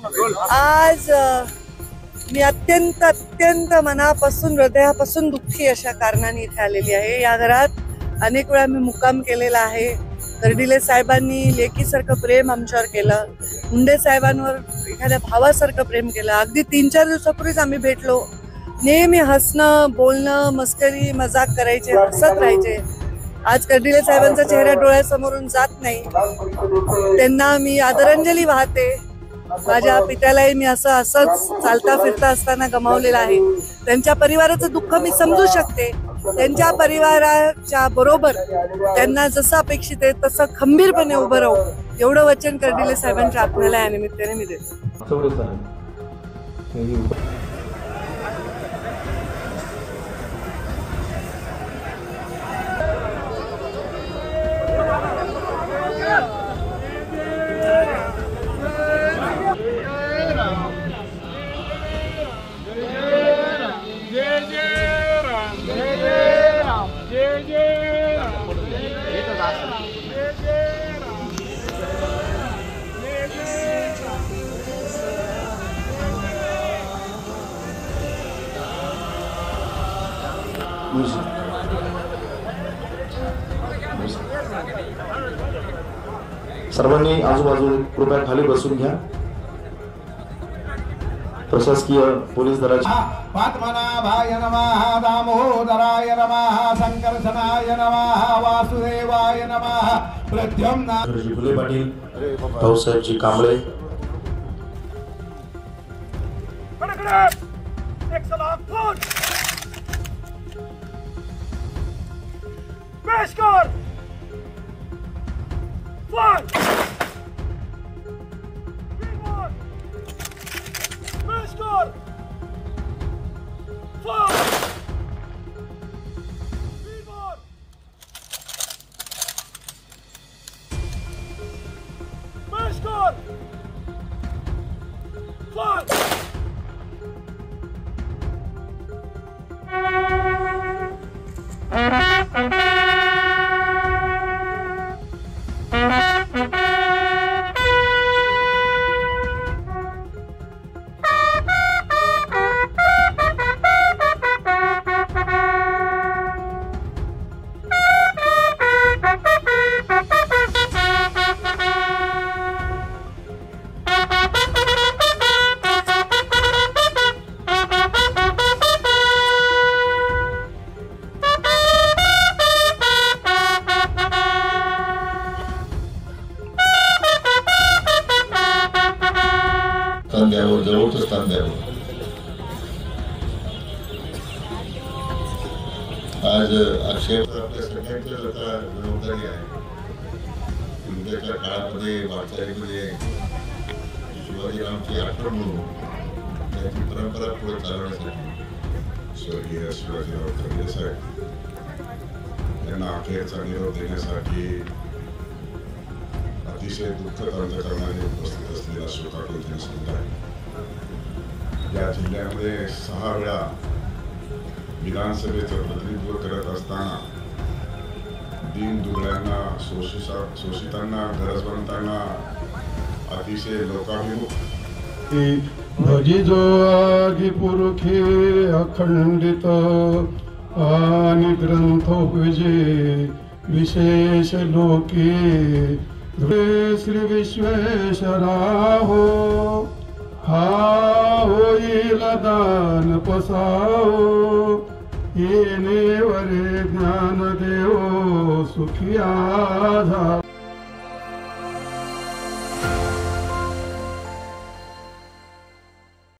आज मी अत्यंत अत्यंत मनापासून हृदयापासून दुःखी अशा कारणाने इथे आलेली आहे। या घरात अनेक वेळा मी मुक्काम केलेला आहे। कर्डिले साहेबांनी लेकीसारखं प्रेम आमच्यावर केलं, मुंडे साहेबांवर एखाद्या भावासारखं प्रेम केलं। अगदी 3-4 दिवसापूर्वीच आम्ही भेटलो। नेहमी हसणं, बोलणं, मस्करी, मजाक करायचे, हसत राहायचे। आज कर्डिले साहेबांचा चेहरा डोळ्यासमोरून जात नाही। त्यांना मी आदरांजली वाहते। माझ्या पित्यालाही मी असंच चालता फिरता असताना गमावलेलं आहे। त्यांच्या परिवाराचं दुःख मी समजू शकते। त्यांच्या परिवाराच्या बरोबर त्यांना जसं अपेक्षित आहे तसं खंबीरपणे उभं राहू एवढं वचन कर्डिले साहेबांच्या आत्म्याला या निमित्ताने मी देते। सर्वांनी आजूबाजू कृपया खाली बसून घ्या। प्रशासकीय पोलीस दलाच्या पद्मनाभाय नमः, दामोदराय नमः, संकर्षणाय नमः, वासुदेवाय नमः, प्रद्युम्न फुले पाटील, भाऊसाहेबजी कांबळे, जवळच स्थान द्यावं। आज आक्षेप आपल्या सगळ्यांच्या जबाबदारी आहे। उद्याच्या काळामध्ये वाटचालीमध्ये शिवाजीरावांची आठवण म्हणून त्याची परंपरा पुढे चालवण्यासाठी स्वर्गीय शिवाजीराव कर्डिले साहेब यांना अखेरचा निरोप देण्यासाठी अतिशय दुःखद अंतःकरणाने उपस्थित असलेला शोकाकुल जनसमुदाय या जिल्ह्यामध्ये 6 वेळा विधानसभेचं प्रतिनिधित्व करत असताना दीनदुबळ्यांना, शोषितांना, गरजवंतांना अतिशय लोकाभिमुख भजिजो आदिपुरुषे अखंडित आणि ग्रंथ विजय विशेष लोके श्री विश्वेश्वरा हो हा होईल दान पसाओ येणे वरे ज्ञान देव सुखिया